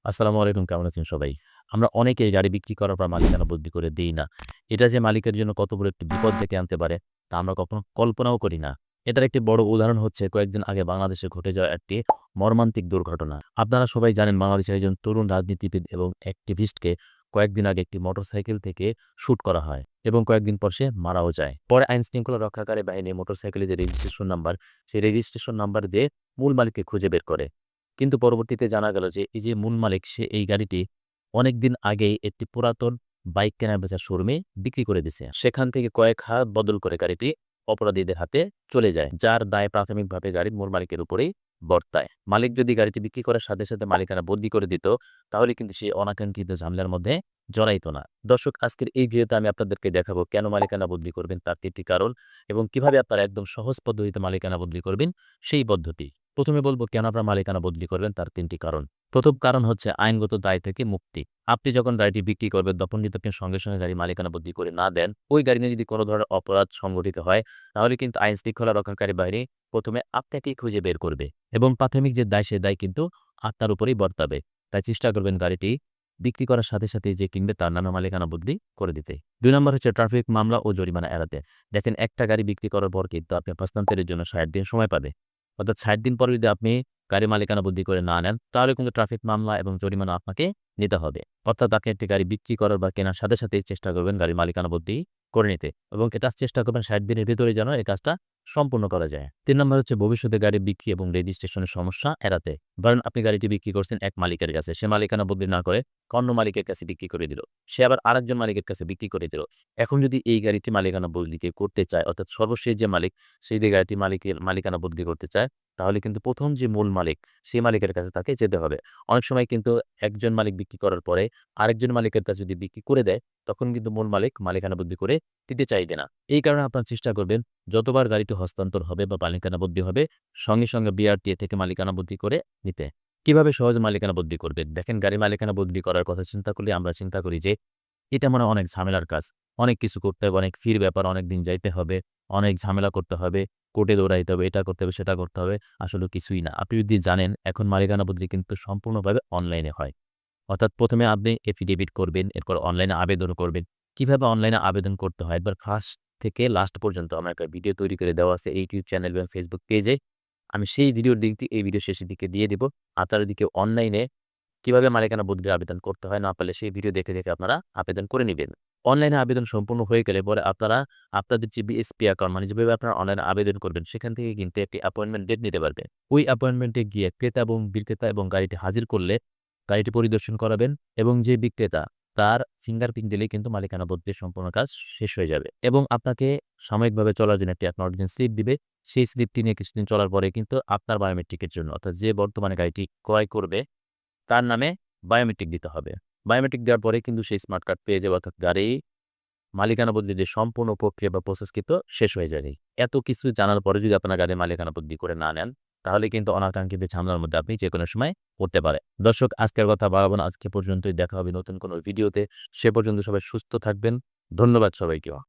আসসালামু আলাইকুম, কেমন আছেন সবাই? আমরা অনেকেই গাড়ি বিক্রি করার পর মালিকানা বদলি করে দেই না। এটা যে মালিকের জন্য কত বড় একটি বিপদ ডেকে আনতে পারে, তা আমরা কখনো কল্পনাও করি না। এটার একটি বড় উদাহরণ হচ্ছে কয়েকদিন আগে বাংলাদেশে ঘটে যাওয়া একটি মর্মান্তিক দুর্ঘটনা। আপনারা সবাই জানেন বাংলাদেশের একজন তরুণ রাজনীতিবিদ এবং অ্যাক্টিভিস্টকে কয়েকদিন আগে একটি মোটরসাইকেল থেকে শুট করা হয় এবং কয়েকদিন পর সে মারাও যায়। পরে আইনশৃঙ্খলা রক্ষাকারী বাহিনী মোটরসাইকেলের যে রেজিস্ট্রেশন নাম্বার, সেই রেজিস্ট্রেশন নাম্বার দিয়ে মূল মালিককে খুঁজে বের করে। কিন্তু পরবর্তীতে জানা গেল যে এই যে মূল মালিক সে এই গাড়িটি অনেকদিন আগেই একটি পুরাতন বাইক কেনা-বেচার শোরুমে বিক্রি করে দিছে। সেখান থেকে কয়েক হাত বদল করে গাড়িটি অপরাধীদের হাতে চলে যায়। যার দায় প্রাথমিকভাবে গাড়ির মূল মালিকের উপরেই বর্তায়। মালিক যদি গাড়িটি বিক্রি করার সাথে, সাথে মালিকানা বদলি করে দিত, তাহলে কিন্তু সে অনাকাঙ্ক্ষিত ঝামেলার মধ্যে জড়াইতো না। দর্শক, আজকের এই ভিডিওতে আমি আপনাদেরকে দেখাবো কেন মালিকানা বদলি করবেন তার ৩ টি কারণ এবং কিভাবে আপনারা একদম সহজ পদ্ধতিতে মালিকানা বদলি করবেন সেই পদ্ধতি। প্রথমে বলব কেন আপনার মালিকানা বদলি করবেন তার ৩ টি কারণ। প্রথম কারণ হচ্ছে আইনগত দায় থেকে মুক্তি। আপনি যখন গাড়িটি বিক্রি করবেন তখন যদি আপনি সঙ্গে, সঙ্গে গাড়ি মালিকানা বদলি করে না দেন, ওই গাড়ি নিয়ে যদি কোনো ধরনের অপরাধ সংঘটিত হয়, তাহলে কিন্তু আইন শৃঙ্খলা রক্ষাকারী বাহিনী ১ম এ আপনাকেই খুঁজে বের করবে এবং প্রাথমিক যে দায়, সে দায় কিন্তু আপনার উপরেই বর্তাবে। তাই চেষ্টা করবেন গাড়িটি বিক্রি করার সাথে, সাথেই যে কিনবে তার নামে মালিকানা বদলি করে দিতে। ২ নম্বর হচ্ছে ট্রাফিক মামলা ও জরিমানা এড়াতে। দেখেন, একটা গাড়ি বিক্রি করার পর কিন্তু আপনি হস্তান্তরের জন্য ৬০ দিন সময় পাবে। অর্থাৎ ৬০ দিন পরে যদি আপনি গাড়ি মালিকানা বদলি করে না নেন, তাহলে কিন্তু ট্রাফিক মামলা এবং জরিমানা আপনাকে নিতে হবে। অর্থাৎ আপনি একটি গাড়ি বিক্রি করার বা কেনার সাথে সাথেই চেষ্টা করবেন গাড়ির মালিকানা বদলি করে নিতে এবং এটা চেষ্টা করবেন ৬০ দিনের ভেতরে যেন এই কাজটা সম্পূর্ণ করা যায়। ৩ নম্বর হচ্ছে ভবিষ্যতে গাড়ি বিক্রি এবং রেজিস্ট্রেশনের সমস্যা এড়াতে। ধরেন আপনি গাড়িটি বিক্রি করছেন এক মালিকের কাছে, সে মালিকানা বদলি না করে অন্য মালিকের কাছে বিক্রি করে দিল। সে আবার আরেকজন মালিকের কাছে বিক্রি করে দিল। এখন যদি এই গাড়িটি মালিকানা বদলি কেউ করতে চায়, অর্থাৎ সর্বশেষ যে মালিক, সেই যে গাড়িটি মালিকের মালিকানা বদলি করতে চায়, তাহলে কিন্তু ১ম যে মূল মালিক, সেই মালিকের কাছে তাকে যেতে হবে। অনেক সময় কিন্তু একজন মালিক বিক্রি করার পরে আরেকজন মালিকের কাছে যদি বিক্রি করে দেয়, তখন কিন্তু মূল মালিক মালিকানা বদলি করে দিতে চাইবে না। এই কারণে আপনারা চেষ্টা করবেন যতবার গাড়িটি হস্তান্তর হবে বা মালিকানা বদলি হবে, সঙ্গে, সঙ্গে বিআরটিএ থেকে মালিকানা বদলি করে নিতে। কিভাবে সহজে মালিকানা বদলি করবেন? দেখেন, গাড়ি মালিকানা বদলি করার কথা চিন্তা করলে আমরা চিন্তা করি যে এটা মনে হয় অনেক ঝামেলার কাজ। অনেক কিছু করতে হবে, অনেক ফির ব্যাপার, অনেকদিন যাইতে হবে, অনেক ঝামেলা করতে হবে, কোর্টে দৌড়াইতে হবে, এটা করতে হবে, সেটা করতে হবে। আসলে কিছুই না। আপনি যদি জানেন এখন মালিকানা বদলি কিন্তু সম্পূর্ণভাবে অনলাইনে হয়। অর্থাৎ ১ম এ আপনি এফিডেভিট করবেন, এরপর অনলাইনে আবেদন করবেন। কিভাবে অনলাইনে আবেদন করতে হয় একবার ফার্স্ট থেকে লাস্ট পর্যন্ত আমার একটা ভিডিও তৈরি করে দেওয়া আছে ইউটিউব চ্যানেল এবং ফেসবুক পেজে। আমি সেই ভিডিওর লিঙ্কটি এই ভিডিও শেষের দিকে দিয়ে দিব। আপনারা যদি কেউ অনলাইনে কিভাবে মালিকানা বদলির আবেদন করতে হয় না পারলে সেই ভিডিও দেখে, দেখে আপনারা আবেদন করে নিবেন। অনলাইনে আবেদন সম্পূর্ণ হয়ে গেলে পরে আপনারা আপনাদের যে বিএসপি অ্যাকাউন্ট মানে যেভাবে আপনারা অনলাইনে আবেদন করবেন সেখান থেকে কিন্তু একটি অ্যাপয়েন্টমেন্ট ডেট নিতে পারবেন। ওই অ্যাপয়েন্টমেন্টে গিয়ে ক্রেতা এবং বিক্রেতা এবং গাড়িটি হাজির করলে গাড়িটি পরিদর্শন করাবেন এবং যে বিক্রেতা তার ফিঙ্গারপ্রিন্ট দিলেই কিন্তু মালিকানা বদলির সম্পূর্ণ কাজ শেষ হয়ে যাবে এবং আপনাকে সাময়িকভাবে চলার জন্য একটি অ্যাকনোলেজমেন্ট স্লিপ দিবে। সেই স্লিপটি নিয়ে কিছুদিন চলার পরে কিন্তু আপনার বায়োমেট্রিকের জন্য, অর্থাৎ যে বর্তমানে গাড়িটি ক্রয় করবে তার নামে বায়োমেট্রিক দিতে হবে। বায়োমেট্রিক দেওয়ার পরেই কিন্তু সেই স্মার্ট কার্ড পেয়ে যাবে, অর্থাৎ গাড়ি মালিকানা বদলির যে সম্পূর্ণ প্রক্রিয়া বা প্রসেস কিন্তু শেষ হয়ে যাবে। এত কিছু জানার পরে যদি আপনার গাড়ির মালিকানা বদলি করে না নেন, তাহলে কিন্তু অনাকাঙ্ক্ষিত ঝামেলার মধ্যে আপনি যেকোনো সময় পড়তে পারেন। দর্শক, আজকের কথা বাড়াবো না। আজকে পর্যন্তই, দেখা হবে নতুন কোনো ভিডিওতে। সে পর্যন্ত সবাই সুস্থ থাকবেন। ধন্যবাদ সবাইকে।